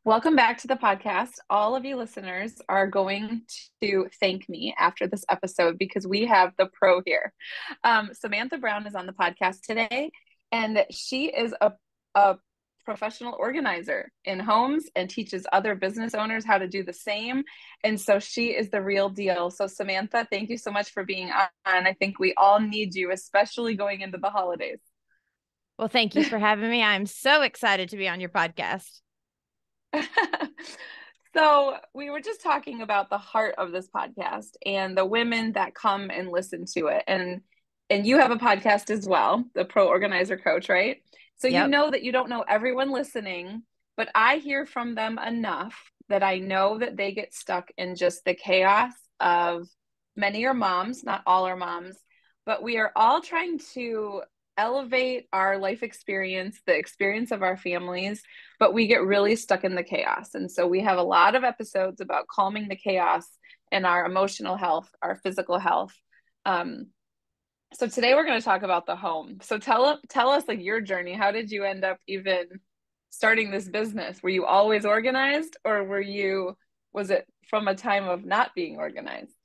Welcome back to the podcast. All of you listeners are going to thank me after this episode because we have the pro here. Samantha Brown is on the podcast today, and she is a professional organizer in homes and teaches other business owners how to do the same. And so she is the real deal. So, Samantha, thank you so much for being on. I think we all need you, especially going into the holidays. Well, thank you for having me. I'm so excited to be on your podcast. So we were just talking about the heart of this podcast and the women that come and listen to it. And you have a podcast as well, the Pro Organizer Coach, right? So you Yep. know that you don't know everyone listening, but I hear from them enough that I know that they get stuck in just the chaos of many are moms, not all are moms, but we are all trying to elevate our life experience, the experience of our families, but we get really stuck in the chaos. And so we have a lot of episodes about calming the chaos and our emotional health, our physical health. Um, so today we're going to talk about the home. So tell us like your journey. How did you end up even starting this business? Were you always organized, or was it from a time of not being organized?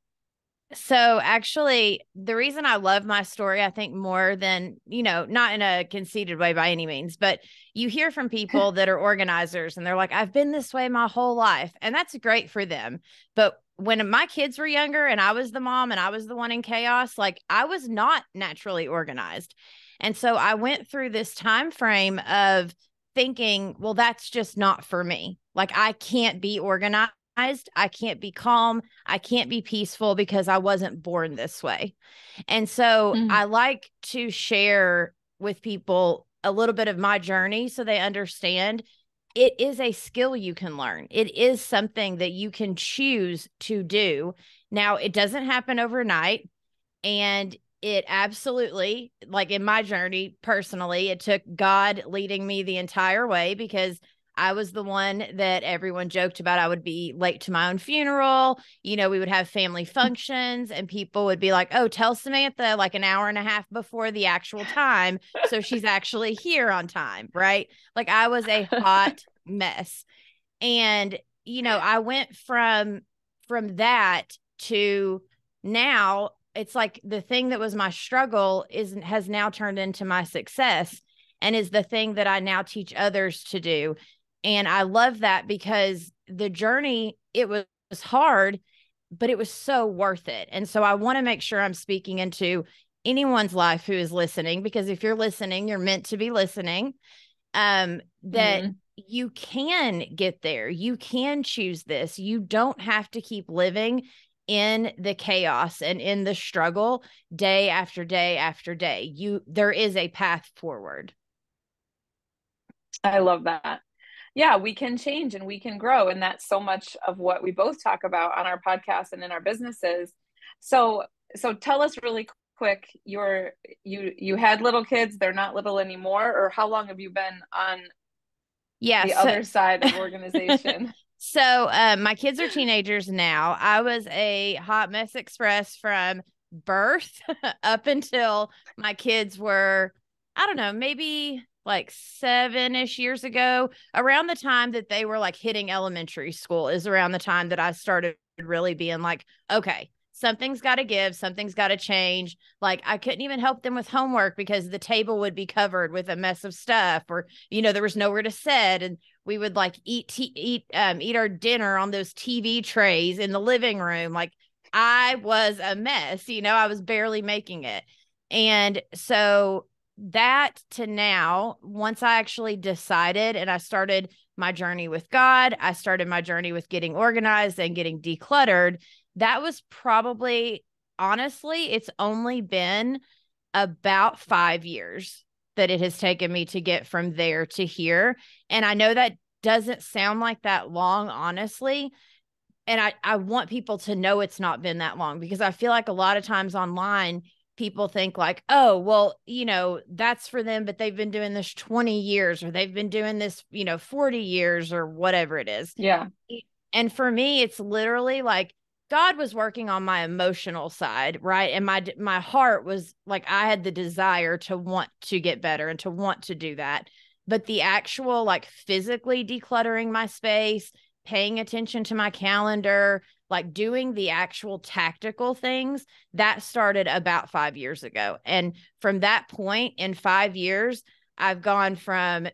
So actually, the reason I love my story, I think more than, not in a conceited way by any means, but you hear from people that are organizers and they're like, I've been this way my whole life. And that's great for them. But when my kids were younger and I was the mom and I was the one in chaos, like I was not naturally organized. And so I went through this time frame of thinking, well, that's just not for me. Like I can't be organized. I can't be calm. I can't be peaceful because I wasn't born this way. And so Mm, I like to share with people a little bit of my journey so they understand it is a skill you can learn. It is something that you can choose to do. Now, it doesn't happen overnight. And it absolutely, like in my journey personally, it took God leading me the entire way because I was the one that everyone joked about. I would be late to my own funeral. We would have family functions and people would be like, oh, tell Samantha like an hour and a half before the actual time. So she's actually here on time. Right. Like I was a hot mess. And, I went from that to now it's like the thing that was my struggle has now turned into my success and is the thing that I now teach others to do. And I love that because the journey, it was hard, but it was so worth it. And so I want to make sure I'm speaking into anyone's life who is listening, because if you're listening, you're meant to be listening. That mm. you can get there. You can choose this. You don't have to keep living in the chaos and in the struggle day after day after day. There is a path forward. I love that. Yeah, we can change and we can grow. And that's so much of what we both talk about on our podcast and in our businesses. So so tell us really quick, you had little kids, they're not little anymore, or how long have you been on Yeah. the So, other side of organization? my kids are teenagers now. I was a hot mess express from birth up until my kids were, I don't know, maybe like 7-ish years ago. Around the time that they were like hitting elementary school is around the time that I started really being like, okay, something's got to give, something's got to change. Like I couldn't even help them with homework because the table would be covered with a mess of stuff, or there was nowhere to sit, and we would like eat our dinner on those TV trays in the living room. Like I was a mess, I was barely making it. And so that to now, once I actually decided and I started my journey with God, I started my journey with getting organized and getting decluttered. That was probably, honestly, it's only been about 5 years that it has taken me to get from there to here. And I know that doesn't sound like that long, honestly. And I want people to know it's not been that long, because I feel like a lot of times online, people think like, oh, well, that's for them, but they've been doing this 20 years or they've been doing this, 40 years or whatever it is. Yeah. And for me, it's literally like God was working on my emotional side, right? And my heart was like, I had the desire to want to get better and to want to do that. but the actual like physically decluttering my space, paying attention to my calendar, like doing the actual tactical things, that started about 5 years ago. And from that point in 5 years, I've gone from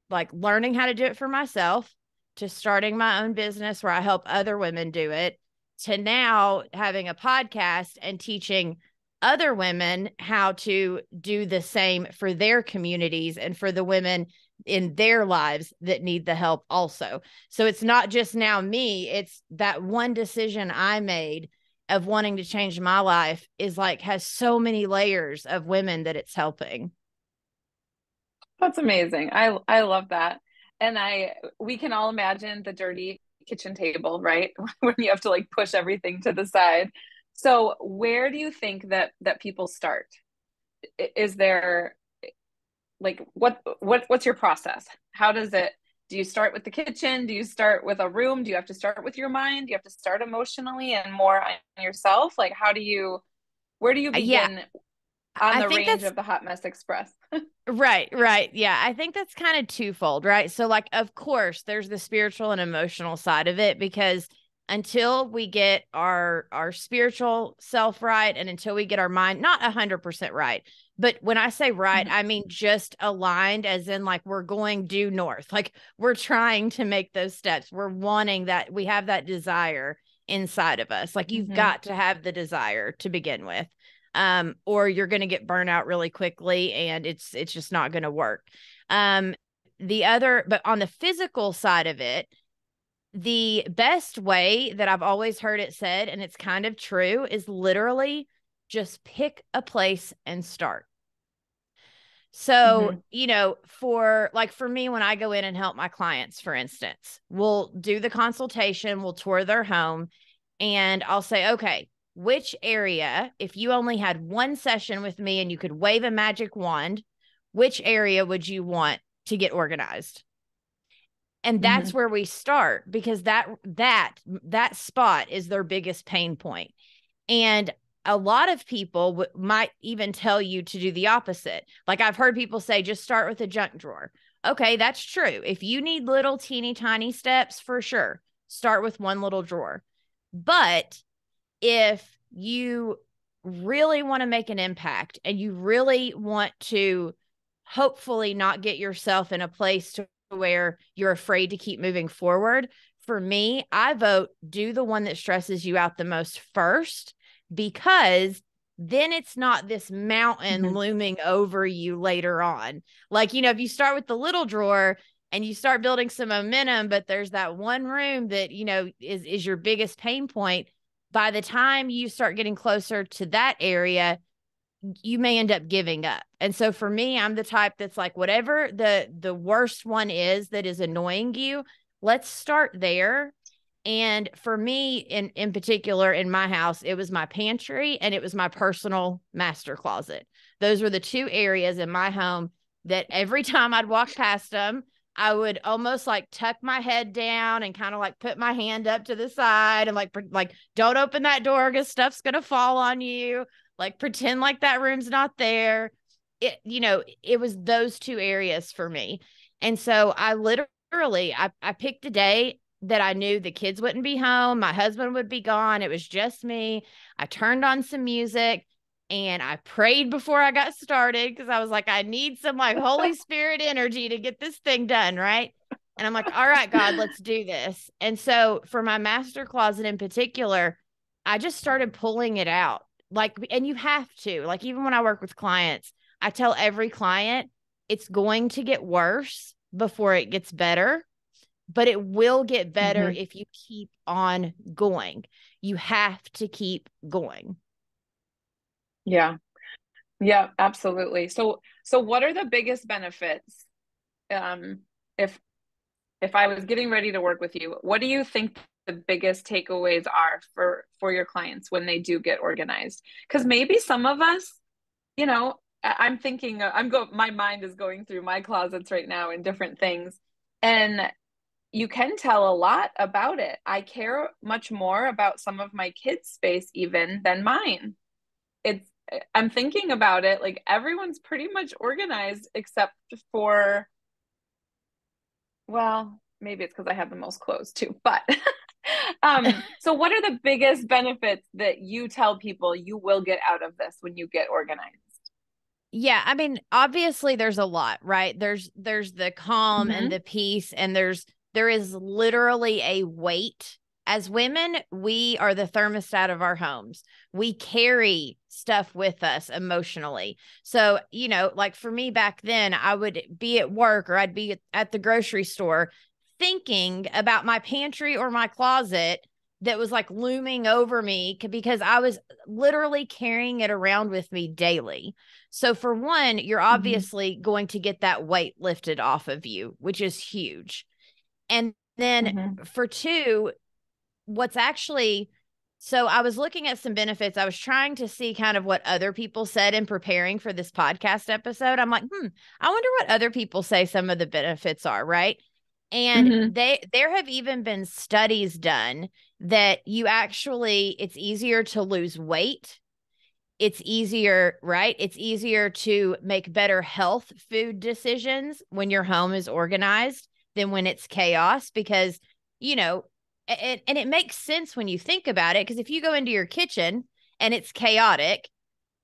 like learning how to do it for myself to starting my own business where I help other women do it to now having a podcast and teaching other women how to do the same for their communities and for the women in their lives that need the help also. So it's not just now me, it's that one decision I made of wanting to change my life is like has so many layers of women that it's helping. That's amazing. I love that. And we can all imagine the dirty kitchen table, right? When you have to like push everything to the side. So where do you think that people start? Is there like what's your process? How does it do you start with the kitchen? Do you start with a room? Do you have to start with your mind? Do you have to start emotionally and more on yourself? Like where do you Yeah, begin on I the think range that's of the Hot Mess Express? right, right. Yeah, I think that's kind of twofold, right? So, like, of course, there's the spiritual and emotional side of it because until we get our spiritual self right, and until we get our mind not 100% right, but when I say right, Mhm. I mean just aligned, as in like we're going due north, like we're trying to make those steps. We're wanting that we have that desire inside of us. Like you've Mhm. got to have the desire to begin with, or you're going to get burnt out really quickly and it's just not going to work. um but on the physical side of it, the best way that I've always heard it said, and it's kind of true, is literally just pick a place and start. So, Mhm. for me, when I go in and help my clients, for instance, we'll do the consultation, we'll tour their home, and I'll say, okay, which area, if you only had one session with me and you could wave a magic wand, which area would you want to get organized? And that's Mhm. where we start because that spot is their biggest pain point. And a lot of people might even tell you to do the opposite. Like I've heard people say, just start with a junk drawer. Okay, that's true. If you need little teeny tiny steps, for sure, start with one little drawer. But if you really want to make an impact and you really want to hopefully not get yourself in a place to where you're afraid to keep moving forward, for me, I vote do the one that stresses you out the most first, because then it's not this mountain Mhm. looming over you later on. Like, if you start with the little drawer and you start building some momentum, but there's that one room that, is your biggest pain point, by the time you start getting closer to that area, you may end up giving up. And so for me, I'm the type that's like, whatever the worst one is that is annoying you, let's start there. And for me, in particular, in my house, it was my pantry and it was my personal master closet. Those were the two areas in my home that every time I'd walk past them, I would almost like tuck my head down and kind of like put my hand up to the side and like don't open that door because stuff's gonna fall on you. Like pretend like that room's not there. It was those two areas for me. And so I literally I picked a day that I knew the kids wouldn't be home, my husband would be gone. It was just me. I turned on some music and I prayed before I got started because I was like, I need some like Holy Spirit energy to get this thing done, right? And I'm like, all right, God, let's do this. And so for my master closet in particular, I just started pulling it out. Like, and you have to, like, even when I work with clients, I tell every client it's going to get worse before it gets better, but it will get better Mhm. if you keep on going. You have to keep going. Yeah. Yeah, absolutely. So what are the biggest benefits? Um, if if I was getting ready to work with you, what do you think the biggest takeaways are for your clients when they do get organized? Because maybe some of us, I'm thinking, my mind is going through my closets right now and different things, and you can tell a lot about it. I care much more about some of my kids' space even than mine. It's I'm thinking about it like everyone's pretty much organized except for Well, maybe it's because I have the most clothes too, but so what are the biggest benefits that you tell people you will get out of this when you get organized? Yeah, I mean, obviously there's a lot, right? There's the calm and Mm-hmm. the peace, and there is literally a weight. As women, we are the thermostat of our homes. We carry stuff with us emotionally. So, like for me back then, I would be at work or I'd be at the grocery store thinking about my pantry or my closet that was like looming over me because I was literally carrying it around with me daily. So, for one, you're Mm-hmm. obviously going to get that weight lifted off of you, which is huge. And then Mm-hmm. for two, what's actually so I was looking at some benefits. I was trying to see kind of what other people said in preparing for this podcast episode. I'm like, I wonder what other people say some of the benefits are, right? And Mm-hmm. there have even been studies done that it's easier to lose weight. It's easier, right? It's easier to make better health food decisions when your home is organized than when it's chaos because, you know, and it makes sense when you think about it. Because if you go into your kitchen and it's chaotic,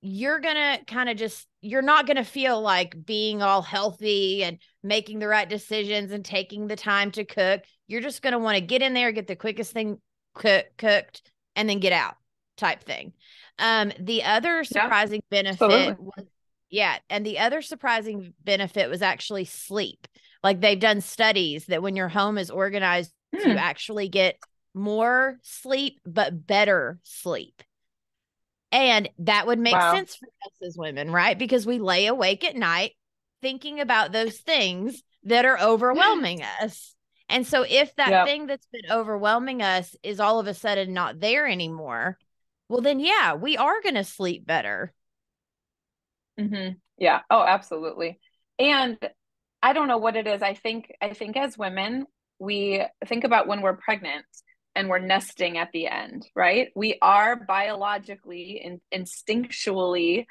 you're going to kind of you're not going to feel like being all healthy and making the right decisions and taking the time to cook. You're just going to want to get in there, get the quickest thing cooked, and then get out type thing. The other Yep, surprising benefit absolutely. was, yeah, and the other surprising benefit was actually sleep. Like they've done studies that when your home is organized, you Hmm. actually get more sleep, but better sleep. And that would make Wow. sense for us as women, right? Because we lay awake at night thinking about those things that are overwhelming us. And so, if that Yep. thing that's been overwhelming us is all of a sudden not there anymore, well, then, yeah, we are going to sleep better. Mm-hmm. Yeah. Oh, absolutely. And I don't know what it is. I think as women, we think about when we're pregnant and we're nesting at the end, right? We are biologically and instinctually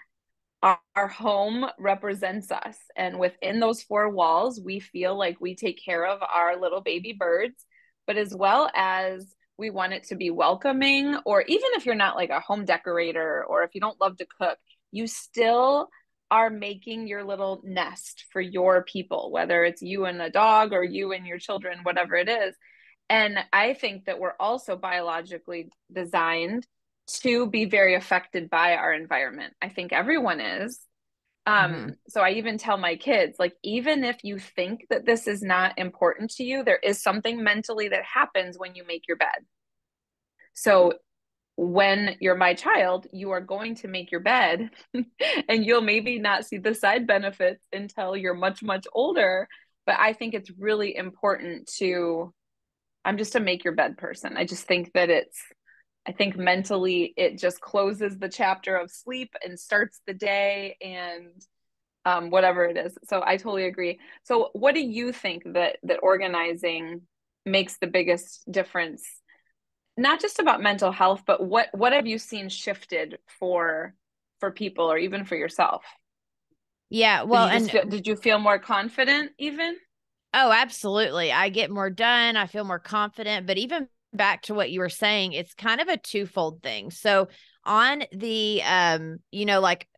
our home represents us. And within those four walls, we feel like we take care of our little baby birds, but as well as we want it to be welcoming, or even if you're not like a home decorator or if you don't love to cook, you still are making your little nest for your people, whether it's you and a dog or you and your children, whatever it is. And I think that we're also biologically designed to be very affected by our environment. I think everyone is. Mm-hmm. So I even tell my kids, like, even if you think that this is not important to you, there is something mentally that happens when you make your bed. So when you're my child, you are going to make your bed and you'll maybe not see the side benefits until you're much, much older. But I think it's really important I'm just a make your bed person. I just think that I think mentally it just closes the chapter of sleep and starts the day and whatever it is. So I totally agree. So what do you think that organizing makes the biggest difference? Not just about mental health, but what have you seen shifted for people or even for yourself? Yeah. Well, and Did you feel more confident even? oh, absolutely. I get more done. I feel more confident. But even back to what you were saying, it's kind of a twofold thing. So on the like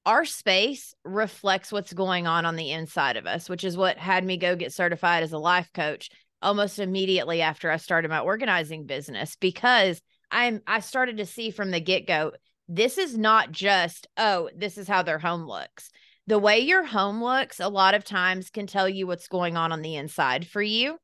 our space reflects what's going on the inside of us, which is what had me go get certified as a life coach almost immediately after I started my organizing business because I started to see from the get-go, this is not just, oh, this is how their home looks. The way your home looks a lot of times can tell you what's going on the inside for you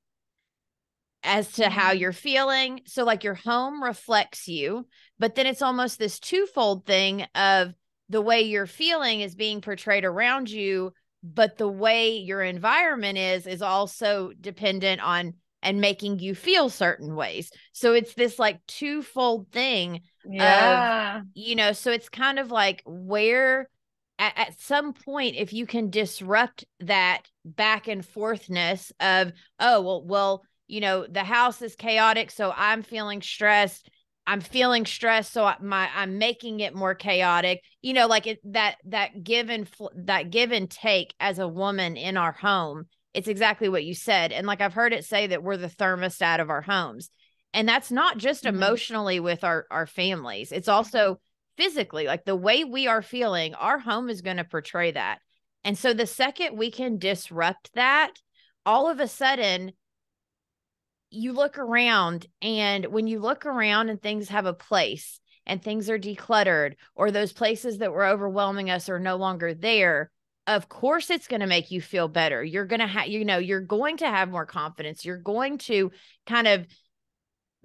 as to how Mm, you're feeling. So, like, your home reflects you, but then it's almost this twofold thing of the way you're feeling is being portrayed around you, but the way your environment is also dependent on and making you feel certain ways. So, it's this like twofold thing of, yeah. so it's kind of like where at some point, if you can disrupt that back and forthness of, oh, well, the house is chaotic, so I'm feeling stressed. I'm feeling stressed, so I'm making it more chaotic. Like that give and take as a woman in our home it's exactly what you said. And like I've heard it say that we're the thermostat of our homes. And that's not just Mm-hmm. emotionally with our families. It's also physically, like the way we are feeling, our home is going to portray that. And so the second we can disrupt that, all of a sudden you look around, and when you look around and things have a place and things are decluttered, or those places that were overwhelming us are no longer there, of course it's going to make you feel better. You're going to have, you're going to have more confidence. You're going to kind of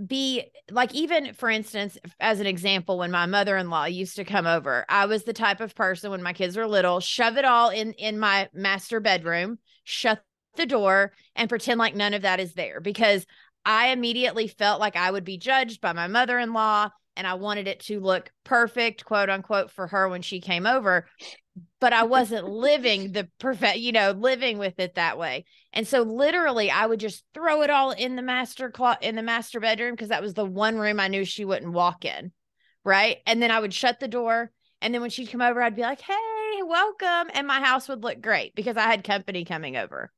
be like, even for instance, as an example, when my mother-in-law used to come over, I was the type of person when my kids were little, shove it all in my master bedroom, shut the door, and pretend like none of that is there, because I immediately felt like I would be judged by my mother-in-law, and I wanted it to look perfect, quote unquote, for her when she came over. But I wasn't living the perfect, living with it that way. And so literally I would just throw it all in the master bedroom, because that was the one room I knew she wouldn't walk in. Right. And then I would shut the door. And then when she'd come over, I'd be like, hey, welcome. And my house would look great because I had company coming over.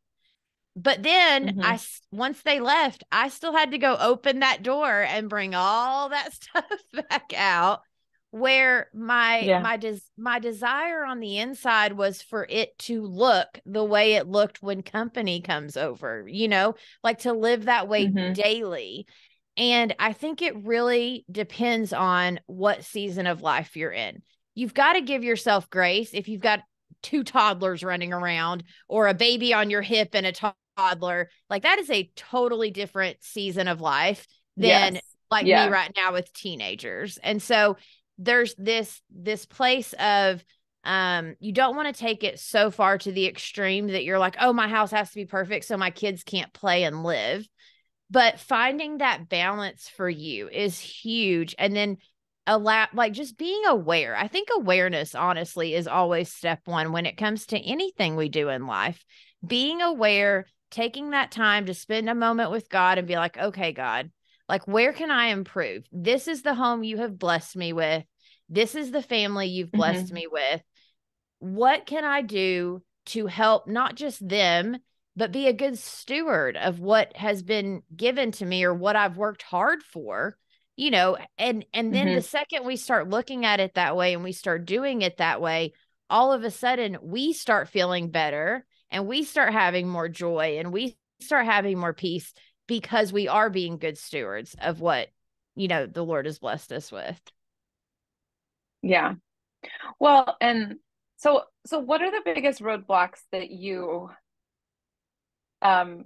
But then Mm-hmm. once they left, I still had to go open that door and bring all that stuff back out, where Yeah. my desire on the inside was for it to look the way it looked when company comes over, like to live that way Mm-hmm. daily. And I think it really depends on what season of life you're in. You've got to give yourself grace if you've got two toddlers running around, or a baby on your hip and a toddler. Like, that is a totally different season of life than Yes. like me Yeah. right now with teenagers. And so there's this place of you don't want to take it so far to the extreme that you're like, oh, my house has to be perfect so my kids can't play and live. But finding that balance for you is huge. And then just being aware. I think awareness, honestly, is always step one when it comes to anything we do in life. Being aware, taking that time to spend a moment with God and be like, okay, God, like, where can I improve? This is the home you have blessed me with. This is the family you've blessed Mm-hmm. me with. What can I do to help not just them, but be a good steward of what has been given to me or what I've worked hard for? And then the Mm-hmm. second we start looking at it that way and we start doing it that way, all of a sudden we start feeling better, and we start having more joy, and we start having more peace, because we are being good stewards of what the Lord has blessed us with. Yeah. Well, and so what are the biggest roadblocks that um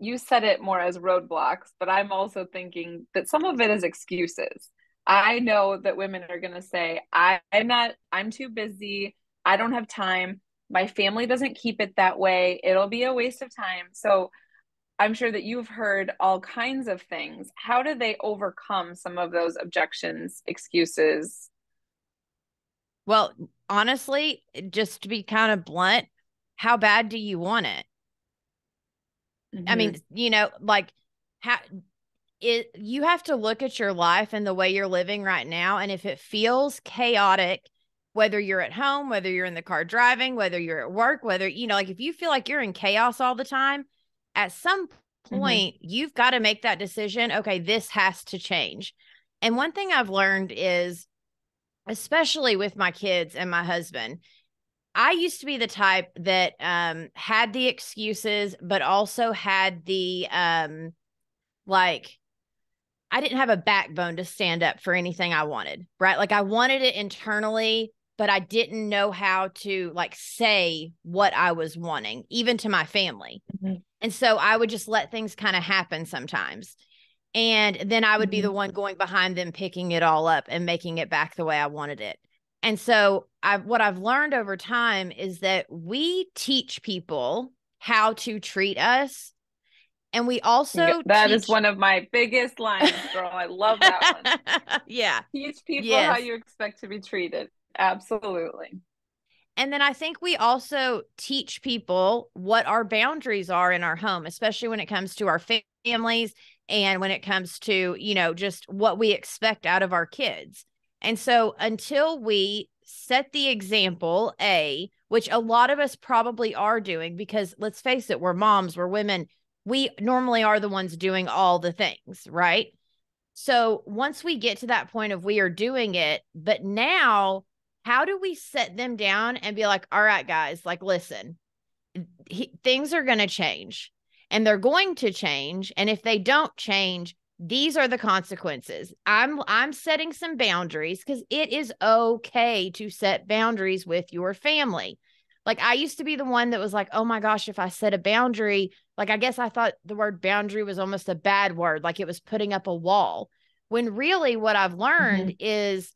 you said it more as roadblocks, but I'm also thinking that some of it is excuses. I know that women are going to say, I'm too busy. I don't have time. My family doesn't keep it that way. It'll be a waste of time. So I'm sure that you've heard all kinds of things. How do they overcome some of those objections, excuses? Well, honestly, just to be kind of blunt, how bad do you want it? I mean, Hmm. like, how you have to look at your life and the way you're living right now. And if it feels chaotic, whether you're at home, whether you're in the car driving, whether you're at work, whether, like, if you feel like you're in chaos all the time, at some Hmm. point, you've got to make that decision. Okay, this has to change. And one thing I've learned is, especially with my kids and my husband, I used to be the type that had the excuses, but also had the like, I didn't have a backbone to stand up for anything I wanted, right? Like, I wanted it internally, but I didn't know how to like say what I was wanting, even to my family. Hmm. And so I would just let things kind of happen sometimes. And then I would be Hmm. the one going behind them, picking it all up and making it back the way I wanted it. And so what I've learned over time is that we teach people how to treat us. And we also That is teach. one of my biggest lines, girl. I love that one. Yeah. Teach people how Yes. you expect to be treated. Absolutely. And then I think we also teach people what our boundaries are in our home, especially when it comes to our families, and when it comes to, just what we expect out of our kids. And so until we set the example, which a lot of us probably are doing, because let's face it, we're moms, we're women. We normally are the ones doing all the things, right? So once we get to that point of we are doing it, but now how do we set them down and be like, all right, guys, like, listen, things are going to change and they're going to change. And if they don't change, these are the consequences. I'm setting some boundaries, because it is okay to set boundaries with your family. Like, I used to be the one that was like, oh my gosh, if I set a boundary, like, I guess I thought the word boundary was almost a bad word, like it was putting up a wall. When really what I've learned is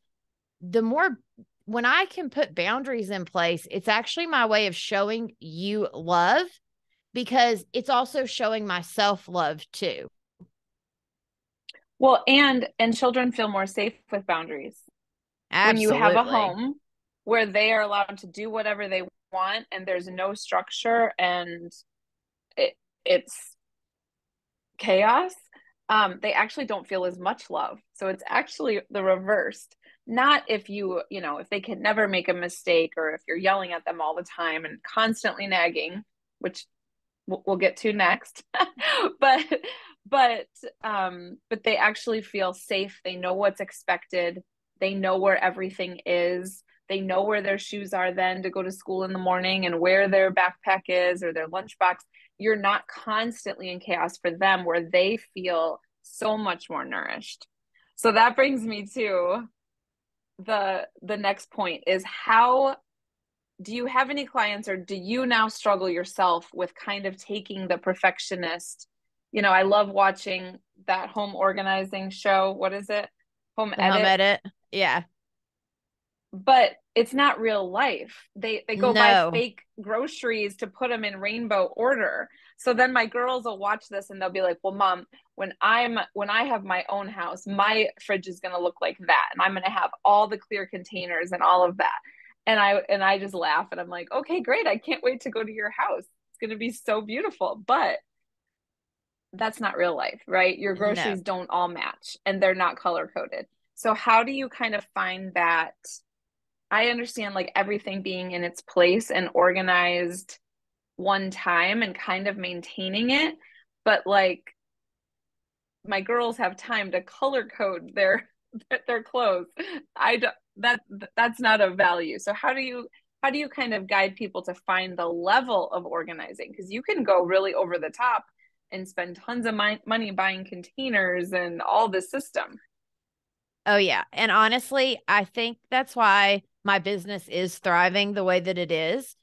when I can put boundaries in place, it's actually my way of showing you love, because it's also showing myself love too. Well, and children feel more safe with boundaries. When you have a Absolutely. home where they are allowed to do whatever they want and there's no structure and it's chaos, they actually don't feel as much love. So it's actually the reversed. Not if if they can never make a mistake, or if you're yelling at them all the time and constantly nagging, which we'll get to next. but but they actually feel safe. They know what's expected. They know where everything is. They know where their shoes are then to go to school in the morning, and where their backpack is or their lunchbox. You're not constantly in chaos for them, where they feel so much more nourished. So that brings me to the next point is, how do you have any clients, or do you now struggle yourself with kind of taking the perfectionist? I love watching that home organizing show. What is it? Home The home Edit. edit. Yeah. But it's not real life. They go buy No. fake groceries to put them in rainbow order. So then my girls will watch this and they'll be like, "Well, mom, when I have my own house, my fridge is going to look like that, and I'm going to have all the clear containers and all of that." And I just laugh and I'm like, "Okay, great. I can't wait to go to your house. It's going to be so beautiful." But that's not real life, right? Your No. groceries don't all match and they're not color coded. So how do you kind of find that? I understand like everything being in its place and organized one time and kind of maintaining it, but like my girls have time to color code their clothes. I don't, that's not a value. So how do you kind of guide people to find the level of organizing? Because you can go really over the top and spend tons of money buying containers and all the system. Oh, yeah. And honestly, I think that's why my business is thriving the way that it is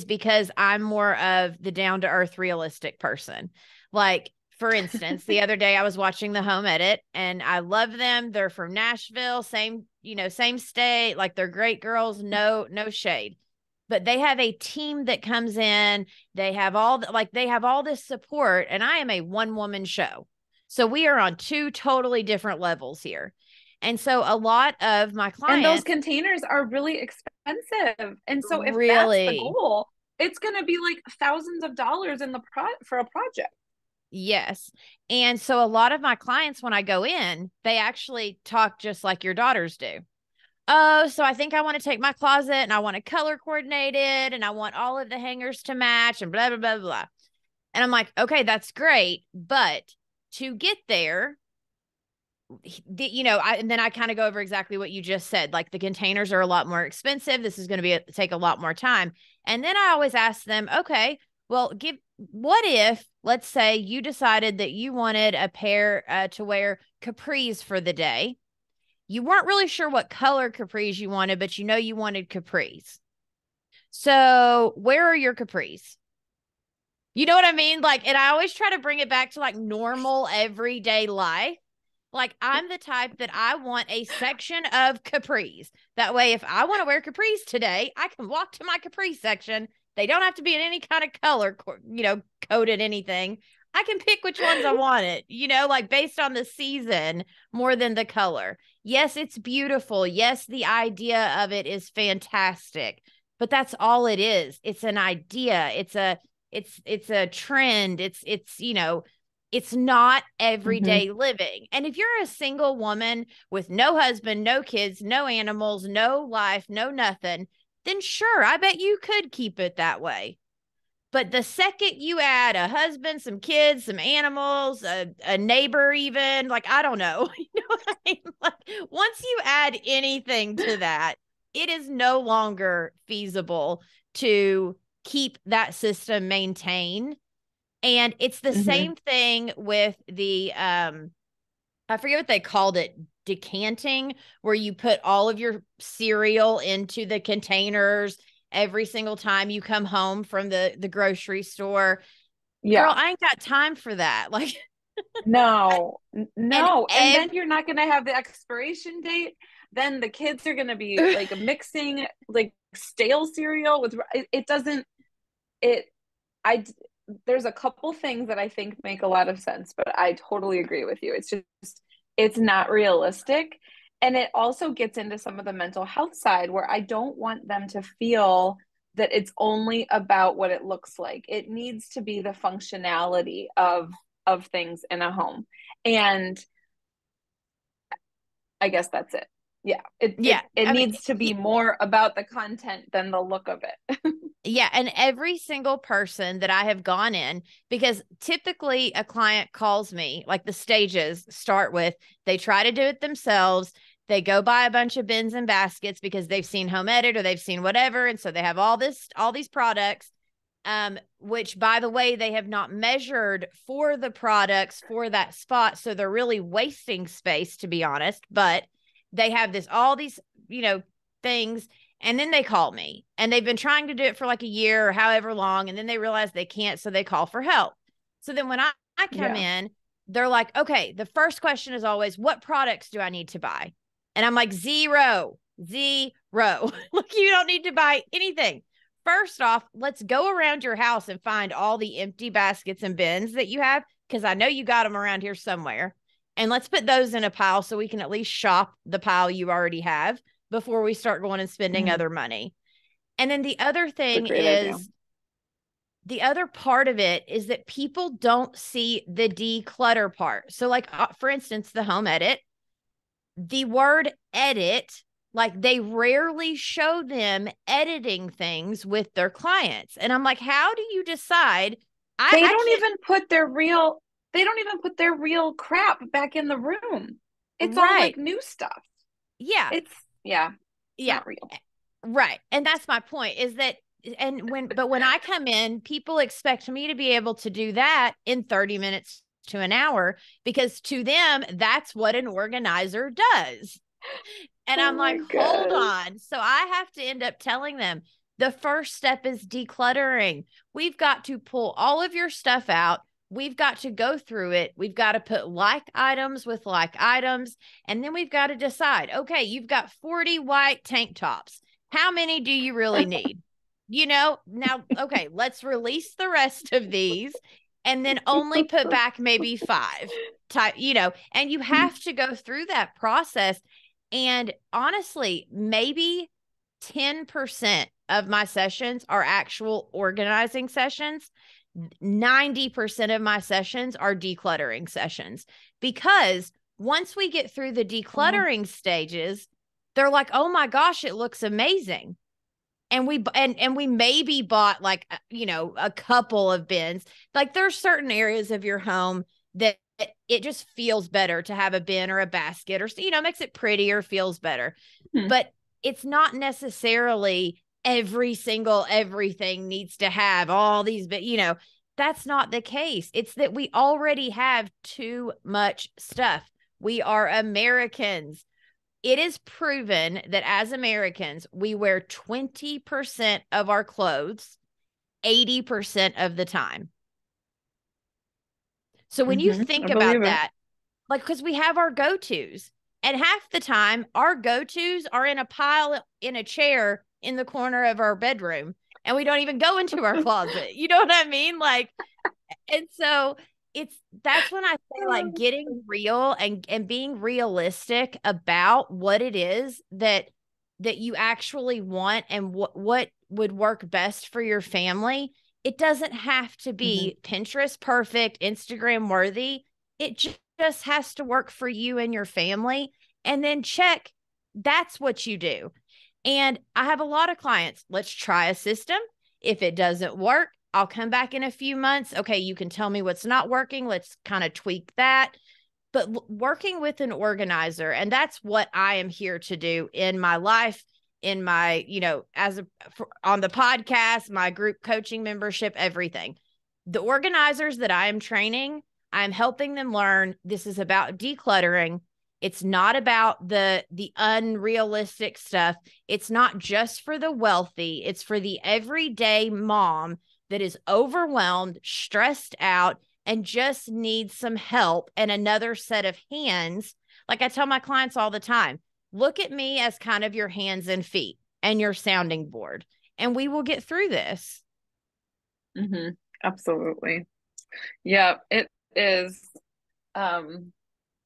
because I'm more of the down to earth, realistic person. Like, for instance, the other day I was watching the home edit and I love them. They're from Nashville, same state. Like, they're great girls. No shade. But they have a team that comes in. They have all this support, and I am a one woman show. So we are on two totally different levels here. And so a lot of my And those clients containers are really expensive. And so if that's the really, goal, it's going to be like thousands of dollars in the for a project. yes. And so a lot of my clients, when I go in, they actually talk just like your daughters do. Oh, so I think I want to take my closet and I want to color coordinate it and I want all of the hangers to match and blah, blah, blah, blah. And I'm like, okay, that's great. But to get there, and then I kind of go over exactly what you just said. Like, the containers are a lot more expensive. This is going to take a lot more time. And then I always ask them, okay, well, what if, let's say you decided that you wanted a pair to wear capris for the day. You weren't really sure what color capris you wanted, but you wanted capris. So where are your capris? You know what I mean? Like, and I always try to bring it back to like normal everyday life. Like, I'm the type that I want a section of capris. That way, if I want to wear capris today, I can walk to my capri section. They don't have to be in any kind of color, coded anything. I can pick which ones I want it, like based on the season more than the color. Yes, it's beautiful. Yes, the idea of it is fantastic, but that's all it is. It's an idea. It's a trend. It's It's not Mm-hmm. everyday living. And if you're a single woman with no husband, no kids, no animals, no life, no nothing, then sure, I bet you could keep it that way. But the second you add a husband, some kids, some animals, a neighbor, even, like, I don't know, you know what I mean? Like, once you add anything to that, it is no longer feasible to keep that system maintained. And it's the Mm-hmm. same thing with the I forget what they called it, decanting, where you put all of your cereal into the containers every single time you come home from the grocery store. Girl, Yeah. I ain't got time for that. Like, No, and no. And then you're not going to have the expiration date. Then the kids are going to be like mixing like stale cereal with it doesn't it I there's a couple things that I think make a lot of sense, but I totally agree with you. It's just it's not realistic. And it also gets into some of the mental health side where I don't want them to feel that it's only about what it looks like. It needs to be the functionality of things in a home. And I guess that's it. Yeah. It yeah, it it I mean, needs to be more about the content than the look of it. yeah, and every single person that I have gone in, because typically a client calls me, like the stages start with they try to do it themselves. They go buy a bunch of bins and baskets because they've seen Home Edit or they've seen whatever. And so they have all these products, which by the way, they have not measured for the products for that spot. So they're really wasting space, to be honest. But they have all these, things, and then they call me and they've been trying to do it for like a year or however long. And then they realize they can't. So they call for help. So then when I come Yeah. in, they're like, okay, the first question is always, what products do I need to buy? And I'm like, zero. Like, you don't need to buy anything. First off, let's go around your house and find all the empty baskets and bins that you have, because I know you got them around here somewhere. And let's put those in a pile so we can at least shop the pile you already have before we start going and spending Mm, other money. And then the other it's a thing great idea. is, the other part of it is that people don't see the declutter part. So, like, for instance, the home edit, the word edit, like, they rarely show them editing things with their clients. And I'm like, how do you decide? They I don't can't, even put their real they don't even put their real crap back in the room. It's all like right. new stuff. Yeah. It's yeah, it's Yeah. not real. Right. And that's my point, is that, but when I come in, people expect me to be able to do that in 30 minutes to an hour, because to them, that's what an organizer does. And Oh I'm like, my hold gosh. on. So I have to end up telling them the first step is decluttering. We've got to pull all of your stuff out. We've got to go through it. We've got to put like items with like items. And then we've got to decide, okay, you've got 40 white tank tops. How many do you really need? Now, okay, let's release the rest of these and then only put back maybe five type, and you have to go through that process. And honestly, maybe 10% of my sessions are actual organizing sessions. 90% of my sessions are decluttering sessions, because once we get through the Wow. decluttering stages, they're like, "Oh my gosh, it looks amazing." And we maybe bought, like, a couple of bins. Like, there's certain areas of your home that it just feels better to have a bin or a basket, or makes it prettier, feels better. Hmm. But it's not necessarily every single everything needs to have all these, but that's not the case. It's that we already have too much stuff. We are Americans. It is proven that as Americans, we wear 20% of our clothes 80% of the time. So when you Mm-hmm. I think believe about it. that, like, because we have our go-tos, and half the time our go-tos are in a pile in a chair in the corner of our bedroom, and we don't even go into our closet. You know what I mean? Like, and so that's when I say, like, getting real and being realistic about what it is that you actually want, and what would work best for your family. It doesn't have to Mm-hmm. be Pinterest perfect, Instagram worthy. It just has to work for you and your family. And then check, that's what you do. And I have a lot of clients. Let's try a system. If it doesn't work, I'll come back in a few months. Okay, you can tell me what's not working. Let's kind of tweak that. But working with an organizer, and that's what I am here to do in my life, in my, on the podcast, my group coaching membership, everything. The organizers that I am training, I'm helping them learn this is about decluttering. It's not about the unrealistic stuff. It's not just for the wealthy. It's for the everyday mom that is overwhelmed, stressed out, and just needs some help and another set of hands. Like I tell my clients all the time, look at me as kind of your hands and feet and your sounding board, and we will get through this. Mm-hmm. Absolutely. Yeah, it is. Um,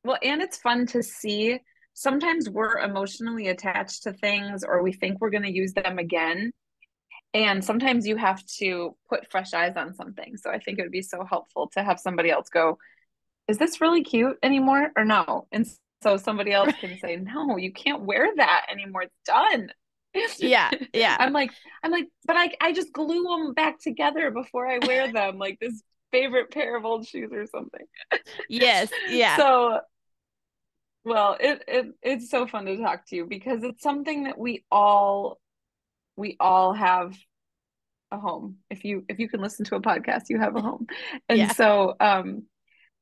well, and it's fun to see. Sometimes we're emotionally attached to things or we think we're going to use them again. And sometimes you have to put fresh eyes on something. So I think it would be so helpful to have somebody else go, is this really cute anymore or no? And so somebody else can say, no, you can't wear that anymore. It's done. Yeah, yeah. I'm like, but I just glue them back together before I wear them, like this favorite pair of old shoes or something. Yes, yeah. So, well, it's so fun to talk to you because it's something that we all have a home. If you can listen to a podcast, you have a home. And Yeah. so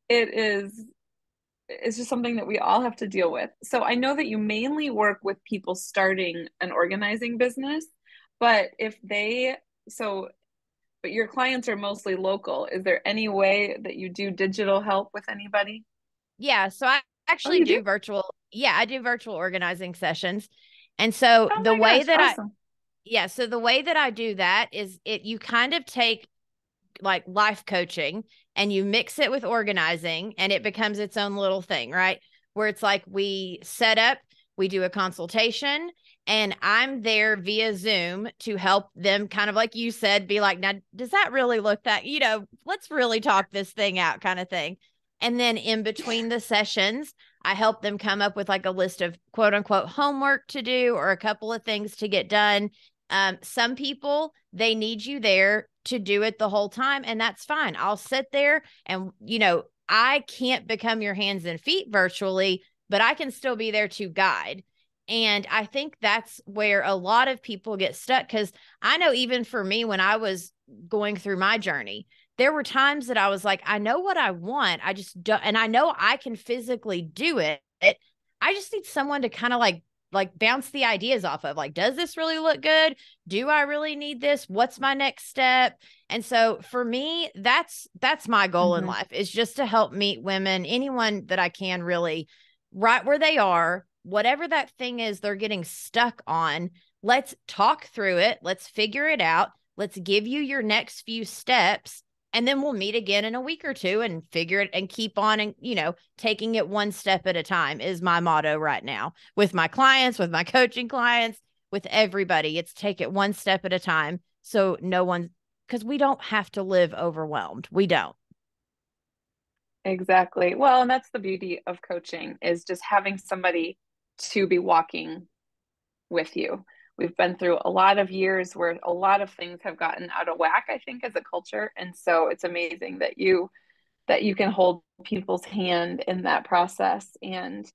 it is it's just something that we all have to deal with. So I know that you mainly work with people starting an organizing business, but if they so but your clients are mostly local. Is there any way that you do digital help with anybody? Yeah, so I Oh, actually you do? do virtual, yeah, I do virtual organizing sessions. And so Oh the my way gosh, that I awesome. yeah, so the way that I do that is you kind of take like life coaching and you mix it with organizing and it becomes its own little thing, right? Where it's like we set up, we do a consultation, and I'm there via Zoom to help them kind of like you said, be like, now, does that really look that, let's really talk this thing out kind of thing. And then in between the sessions, I help them come up with like a list of quote unquote homework to do or a couple of things to get done. Some people, they need you there to do it the whole time, and that's fine. I'll sit there and, I can't become your hands and feet virtually, but I can still be there to guide. And I think that's where a lot of people get stuck because I know even for me, when I was going through my journey, there were times that I was like, I know what I want. I just don't, and I know I can physically do it. I just need someone to kind of like bounce the ideas off of, like, does this really look good? Do I really need this? What's my next step? And so for me, that's my goal in Mm-hmm. life, is just to help meet women, anyone that I can, really, right where they are, whatever that thing is they're getting stuck on. Let's talk through it. Let's figure it out. Let's give you your next few steps. And then we'll meet again in a week or two and figure it and keep on, and, taking it one step at a time is my motto right now with my clients, with my coaching clients, with everybody. It's take it one step at a time. So no one, because we don't have to live overwhelmed. We don't. Exactly. Well, and that's the beauty of coaching is just having somebody to be walking with you. We've been through a lot of years where a lot of things have gotten out of whack, I think, as a culture. And so it's amazing that you can hold people's hand in that process. And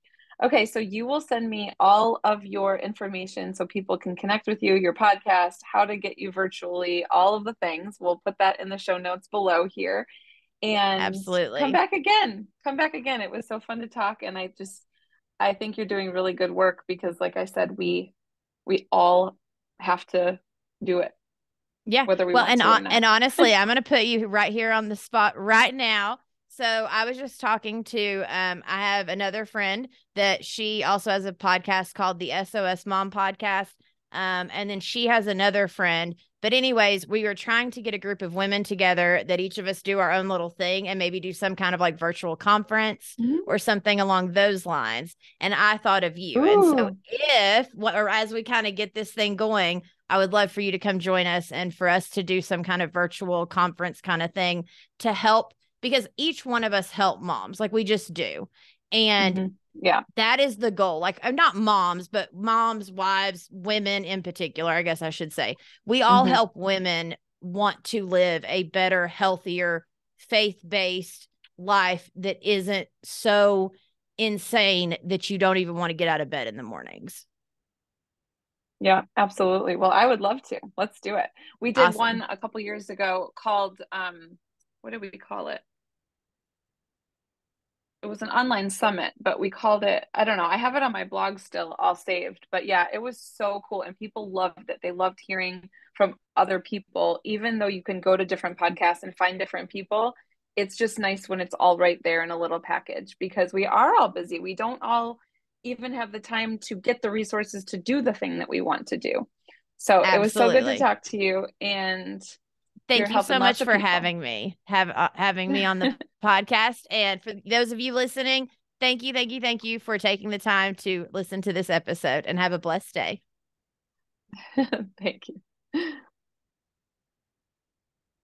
okay, so you will send me all of your information so people can connect with you, your podcast, how to get you virtually, all of the things. We'll put that in the show notes below here. And come Absolutely. back again. Come back again. It was so fun to talk. And I think you're doing really good work because like I said, we all have to do it, Yeah. whether we Well, want to or not. and honestly, I'm going to put you right here on the spot right now. So I was just talking to I have another friend that she also has a podcast called the SOS Mom Podcast. And then she has another friend. But anyways, we were trying to get a group of women together that each of us do our own little thing and maybe do some kind of like virtual conference or something along those lines. And I thought of you. And so Ooh, if or as we kind of get this thing going, I would love for you to come join us and for us to do some kind of virtual conference kind of thing to help, because each one of us help moms, like we just do. And yeah, that is the goal. Like, not moms, but moms, wives, women in particular, I guess I should say. We all help women want to live a better, healthier, faith-based life that isn't so insane that you don't even want to get out of bed in the mornings. yeah, absolutely. Well, I would love to. Let's do it. We did Awesome. one a couple years ago called what did we call it? It was an online summit, but we called it, I don't know, I have it on my blog still all saved. But yeah, it was so cool and people loved it. They loved hearing from other people, even though you can go to different podcasts and find different people. It's just nice when it's all right there in a little package because we are all busy. We don't all even have the time to get the resources to do the thing that we want to do. So it was so good to Absolutely. talk to you, and you're Thank you helping so lots much of for people. having me, having me on the podcast. And for those of you listening, thank you for taking the time to listen to this episode, and have a blessed day. Thank you.